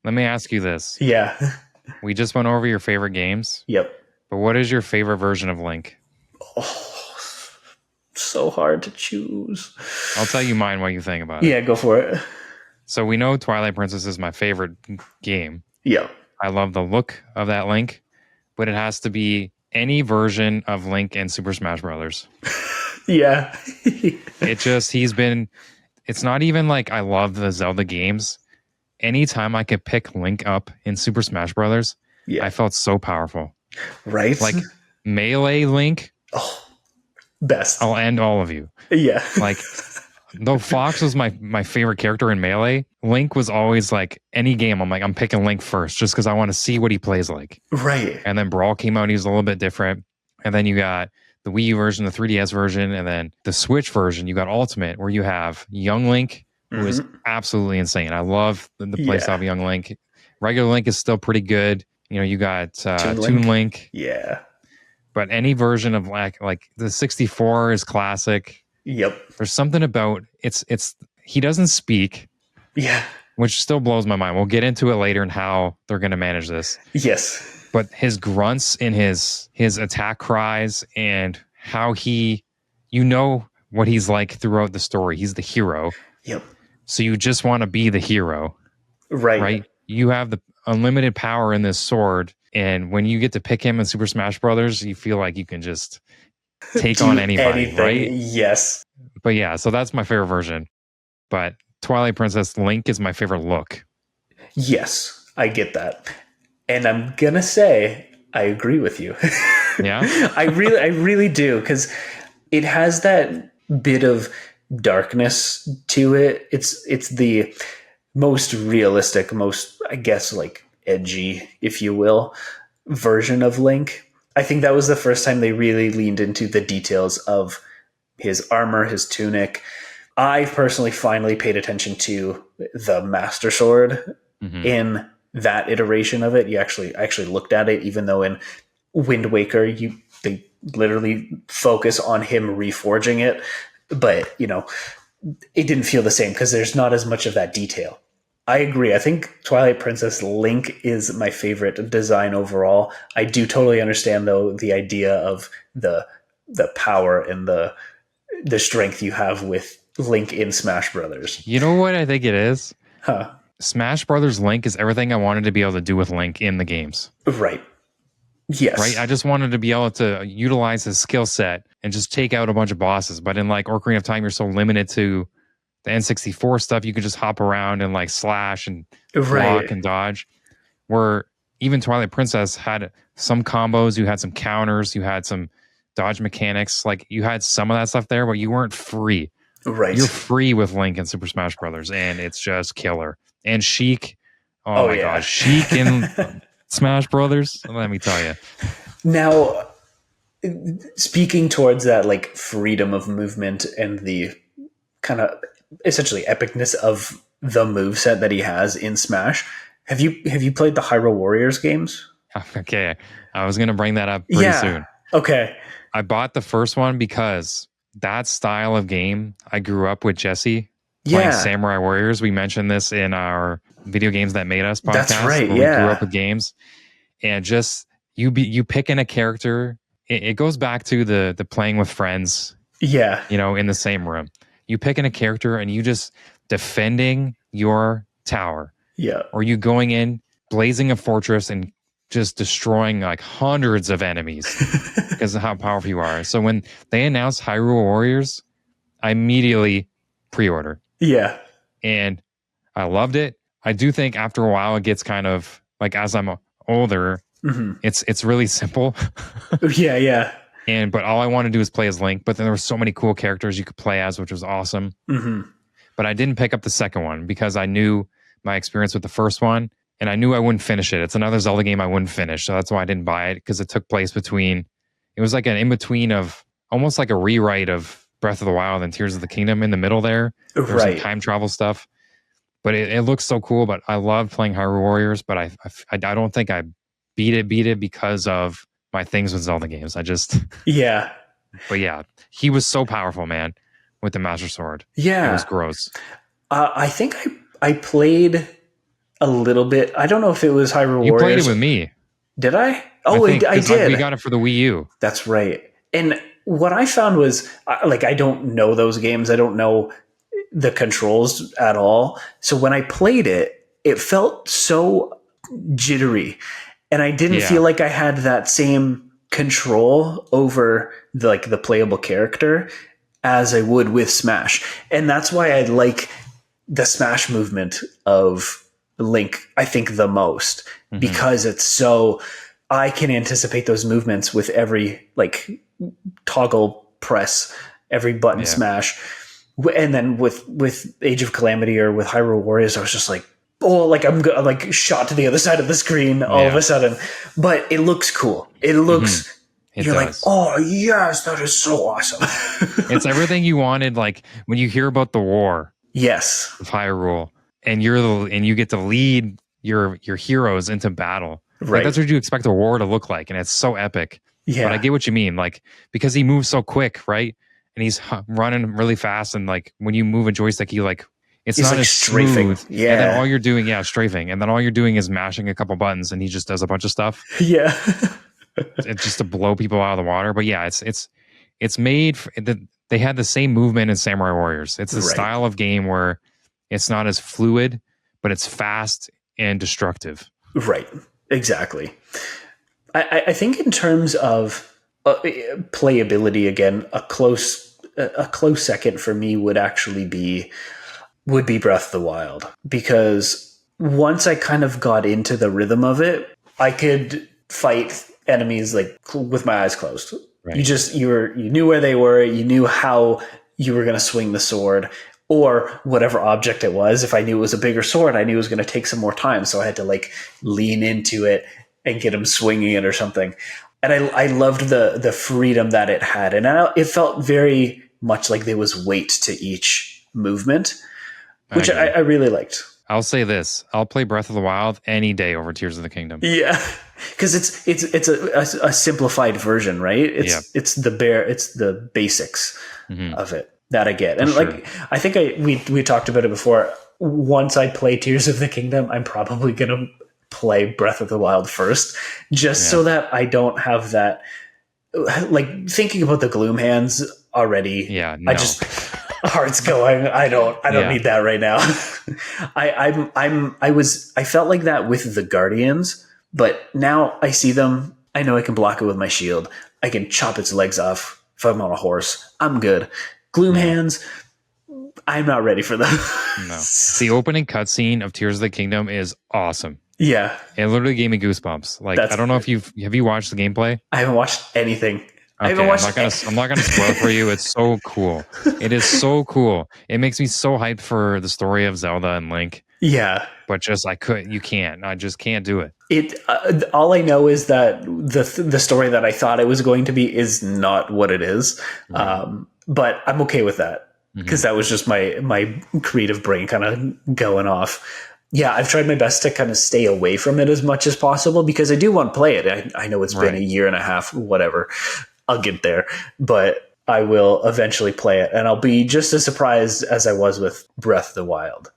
Let me ask you this. Yeah. We just went over your favorite games, Yep. but what is your favorite version of Link? Oh, so hard to choose. I'll tell you mine while you think about it. Yeah, go for it. So we know Twilight Princess is my favorite game. Yep. I love the look of that Link, but it has to be any version of Link in Super Smash Brothers. Yeah. It's not even like I love the Zelda games. Anytime I could pick Link up in Super Smash Brothers, Yeah. I felt so powerful. Right? Like Melee Link, Oh, best. I'll end all of you. Yeah. Like, though Fox was my favorite character in Melee, Link was always like any game. I'm picking Link first just because I want to see what he plays like. Right. And then Brawl came out, and he was a little bit different. And then you got the Wii U version, the 3DS version, and then the Switch version. You got Ultimate, where you have Young Link, who is absolutely insane. I love the playstyle of Young Link. Regular Link is still pretty good. You know, you got Toon Link. Yeah. But any version of like the 64 is classic. Yep. There's something about it's he doesn't speak. Yeah. Which still blows my mind. We'll get into it later and how they're going to manage this. Yes. But his grunts and his attack cries and how what he's like throughout the story. He's the hero. Yep. So you just want to be the hero. Right. You have the unlimited power in this sword. And when you get to pick him in Super Smash Brothers, you feel like you can just take on anybody, right? Yes. But yeah, so that's my favorite version. But Twilight Princess Link is my favorite look. Yes, I get that. And I'm going to say I agree with you. Yeah? I really do, because it has that bit of darkness to it. It's the most realistic, most, I guess, like edgy, if you will, version of Link. I think that was the first time they really leaned into the details of his armor, his tunic. I personally finally paid attention to the Master Sword in that iteration of it. You actually looked at it, even though in Wind Waker they literally focus on him reforging it, but it didn't feel the same because there's not as much of that detail. I agree. I think Twilight Princess Link is my favorite design overall. I do totally understand, though, the idea of the power and the strength you have with Link in Smash Brothers. You know what I think it is? Huh. Smash Brothers Link is everything I wanted to be able to do with Link in the games. Right. Yes. Right? I just wanted to be able to utilize his skill set and just take out a bunch of bosses. But in like Ocarina of Time, you're so limited to the N64 stuff. You could just hop around and like slash and block and dodge. Where even Twilight Princess had some combos, you had some counters, you had some dodge mechanics. Like you had some of that stuff there, but you weren't free. Right. You're free with Link in Super Smash Brothers, and it's just killer. And Sheik, oh my gosh, Sheik in Smash Brothers. Let me tell you. Now, speaking towards that like freedom of movement and the kind of essentially epicness of the moveset that he has in Smash, have you played the Hyrule Warriors games? Okay, I was gonna bring that up pretty soon. Okay, I bought the first one because that style of game, I grew up with Jesse playing Samurai Warriors. We mentioned this in our Video Games That Made Us podcast. That's right. We grew up with games, and just you picking a character. It goes back to the playing with friends. Yeah, in the same room. You picking a character and you just defending your tower. Yeah, or you going in, blazing a fortress and just destroying like hundreds of enemies because of how powerful you are. So when they announced Hyrule Warriors, I immediately pre-order. Yeah. And I loved it. I do think after a while it gets kind of like, as I'm older, it's really simple. Yeah. But all I want to do is play as Link. But then there were so many cool characters you could play as, which was awesome. But I didn't pick up the second one because I knew my experience with the first one, and I knew I wouldn't finish it. It's another Zelda game I wouldn't finish. So that's why I didn't buy it, because it took place it was like an in-between of almost like a rewrite of Breath of the Wild and Tears of the Kingdom in the middle there. There's some time travel stuff. But it looks so cool. But I loved playing Hyrule Warriors, but I don't think I beat it because of my things with Zelda games. Yeah. But yeah, he was so powerful, man, with the Master Sword. Yeah. It was gross. I think I played a little bit. I don't know if it was Hyrule You played Warriors. it with me. Did I? I Oh, think I did. we got it for the Wii U. That's right. And what I found was, like, I don't know those games. I don't know the controls at all. So when I played it, it felt so jittery. And I didn't feel like I had that same control over the playable character as I would with Smash. And that's why I like the Smash movement of Link, I think, the most, because it's so, I can anticipate those movements with every like toggle press, every button smash. And then with Age of Calamity or with Hyrule Warriors, I was just like, oh, like I'm like shot to the other side of the screen all of a sudden. But it looks cool. It looks, you're like, oh yes, that is so awesome. It's everything you wanted. Like when you hear about the war, yes, of Hyrule, and you get to lead your heroes into battle. right. Like that's what you expect a war to look like, and it's so epic. Yeah, but I get what you mean. Like because he moves so quick, right? And he's running really fast, and like when you move a joystick, he's not like as strafing. smooth. Yeah, and then all you're doing, strafing, and then all you're doing is mashing a couple buttons, and he just does a bunch of stuff. Yeah, it's just to blow people out of the water. But yeah, it's made. They had the same movement in Samurai Warriors. It's a style of game where it's not as fluid, but it's fast and destructive. Right. Exactly. I think in terms of playability, again, a close second for me would actually be Breath of the Wild, because once I kind of got into the rhythm of it, I could fight enemies like with my eyes closed. Right. You knew where they were, you knew how you were going to swing the sword or whatever object it was. If I knew it was a bigger sword, I knew it was going to take some more time, so I had to like lean into it and get him swinging it or something. And I loved the freedom that it had, and it felt very much like there was weight to each movement, which I really liked. I'll say this: I'll play Breath of the Wild any day over Tears of the Kingdom. Yeah, because it's a simplified version, right? It's the basics of it that I get, and like I think we talked about it before. Once I play Tears of the Kingdom, I'm probably gonna play Breath of the Wild first, just so that I don't have that, like, thinking about the Gloom hands already. Yeah, no. I just heart's going. I don't need that right now. I felt like that with the Guardians, but now I see them. I know I can block it with my shield. I can chop its legs off if I'm on a horse. I'm good. Gloom hands, I'm not ready for them. No. The opening cutscene of Tears of the Kingdom is awesome. Yeah. It literally gave me goosebumps. Like, I don't know if have you watched the gameplay? I haven't watched anything. Okay, I'm not gonna spoil it for you. It's so cool. It is so cool. It makes me so hyped for the story of Zelda and Link. Yeah. But just I just can't do it. All I know is that the story that I thought it was going to be is not what it is. But I'm okay with that, because that was just my creative brain kind of going off. Yeah, I've tried my best to kind of stay away from it as much as possible, because I do want to play it. I know it's been a year and a half, whatever. I'll get there, but I will eventually play it, and I'll be just as surprised as I was with Breath of the Wild.